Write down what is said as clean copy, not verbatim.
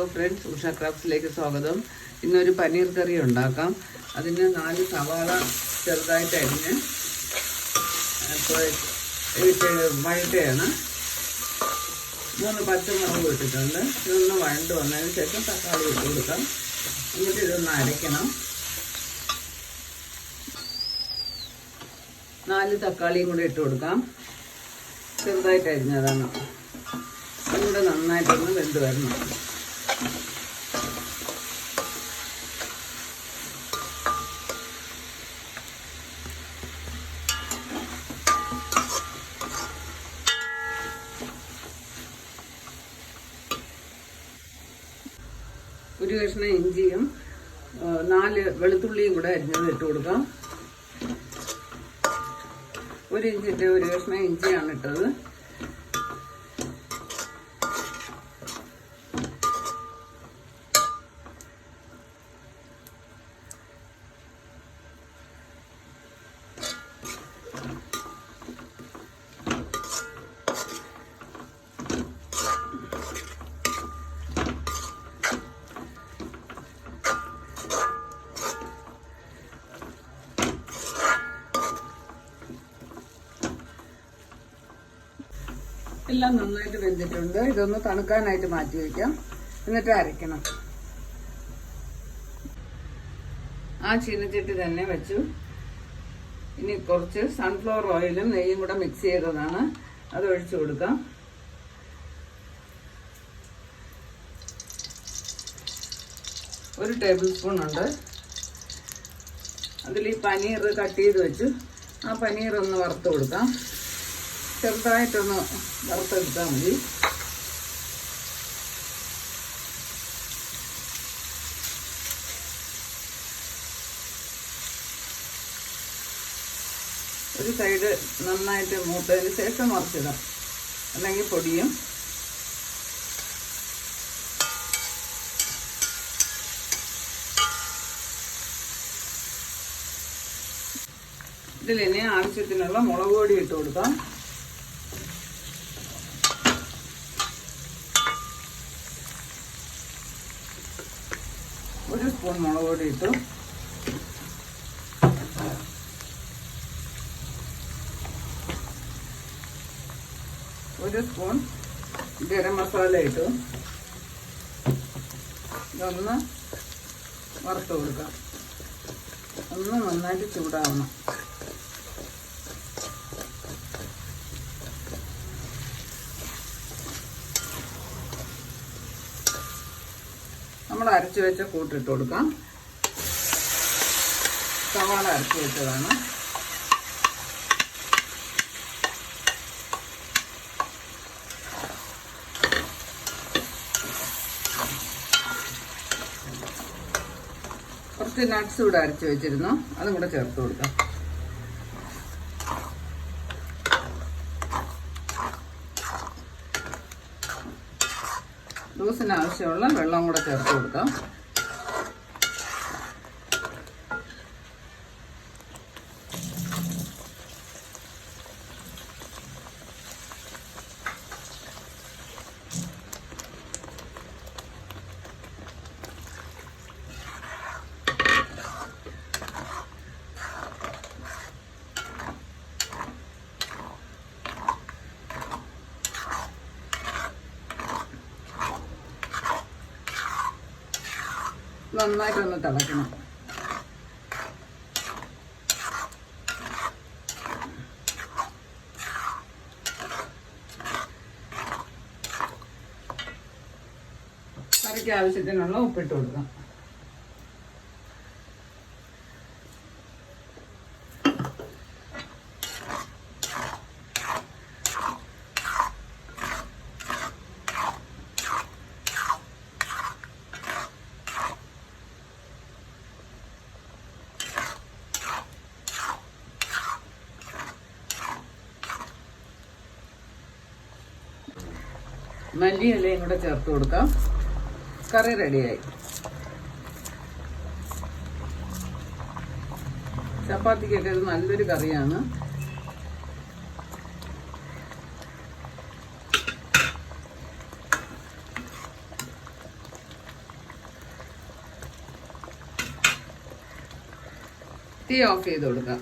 Hello friends, Usha ക്രാഫ്റ്റ്സിലേക്ക് സ്വാഗതം. ഇന്നൊരു പനീർ കറി ഉണ്ടാക്കാം. അതിന് 4 സവാള ചെറുതായിട്ട് അരിഞ്ഞ് വഴറ്റുകയാണ്. 3 പച്ചമുളക് ഇട്ടിട്ടുണ്ട്. ഇതൊന്ന് വഴണ്ട് വന്നതിന് ശേഷം തക്കാളി ഇട്ട് കൊടുക്കാം. എന്നിട്ട് ഇതൊന്ന് അരയ്ക്കണം. 4 തക്കാളിയും കൂടി ഇട്ട് കൊടുക്കാം. ചെറുതായിട്ട് അരിഞ്ഞതാണ്. അതുകൂടെ നന്നായിട്ടൊന്ന് വെന്ത് വരണം. ഒരു കഷ്ണം ഇഞ്ചിയും 4 വെളുത്തുള്ളിയും കൂടെ അരിഞ്ഞത് ഇട്ട് കൊടുക്കാം. 1 ഇഞ്ചിൻ്റെ 1 കഷ്ണം ഇഞ്ചിയാണ് ഇട്ടത്. എല്ലാം നന്നായിട്ട് വെന്തിട്ടുണ്ട്. ഇതൊന്ന് തണുക്കാനായിട്ട് മാറ്റി വയ്ക്കാം. എന്നിട്ട് അരയ്ക്കണം. ആ ചീനച്ചട്ടി തന്നെ വെച്ചു. ഇനി കുറച്ച് സൺഫ്ലവർ ഓയിലും നെയ്യും കൂടെ മിക്സ് ചെയ്തതാണ്. അത് ഒഴിച്ചു കൊടുക്കാം. ഒരു ടേബിൾ സ്പൂൺ ഉണ്ട്. അതിൽ ഈ പനീർ കട്ട് ചെയ്ത് വെച്ചു. ആ പനീർ ഒന്ന് വറുത്ത് കൊടുക്കാം. ചെറുതായിട്ടൊന്ന് വറുത്തെടുത്താൽ മതി. ഒരു സൈഡ് നന്നായിട്ട് മൂത്തതിന് ശേഷം മറിച്ചിടാം, അല്ലെങ്കിൽ പൊടിയും. ഇതിലിനി ആവശ്യത്തിനുള്ള മുളക് പൊടി ഇട്ട് കൊടുക്കാം. ഒരു സ്പൂൺ മുളക് പൊടി ഇട്ടു. ഒരു സ്പൂൺ ഗരം മസാല ഇട്ടു. ഇതൊന്ന് വറുത്ത് കൊടുക്കാം. ഒന്ന് നന്നായിട്ട് ചൂടാവണം. നമ്മൾ അരച്ചു വെച്ച കൂട്ടിട്ട് കൊടുക്കാം. സവാള അരച്ചു വെച്ചതാണ്. കുറച്ച് നട്ട്സ് കൂടെ അരച്ചു വെച്ചിരുന്നു. അതും കൂടെ ചേർത്ത് കൊടുക്കാം. ജ്യൂസിന് ആവശ്യമുള്ള വെള്ളം കൂടെ ചേർത്ത് കൊടുക്കാം. നന്നായിട്ടൊന്ന് തിളയ്ക്കണം. കറിക്ക് ആവശ്യത്തിനുള്ള ഉപ്പിട്ട് കൊടുക്കാം. മല്ലിയിലയും കൂടെ ചേർത്ത് കൊടുക്കാം. കറി റെഡിയായി. ചപ്പാത്തിക്കൊക്കെ ഇത് നല്ലൊരു കറിയാണ്. തീ ഓഫ് ചെയ്ത് കൊടുക്കാം.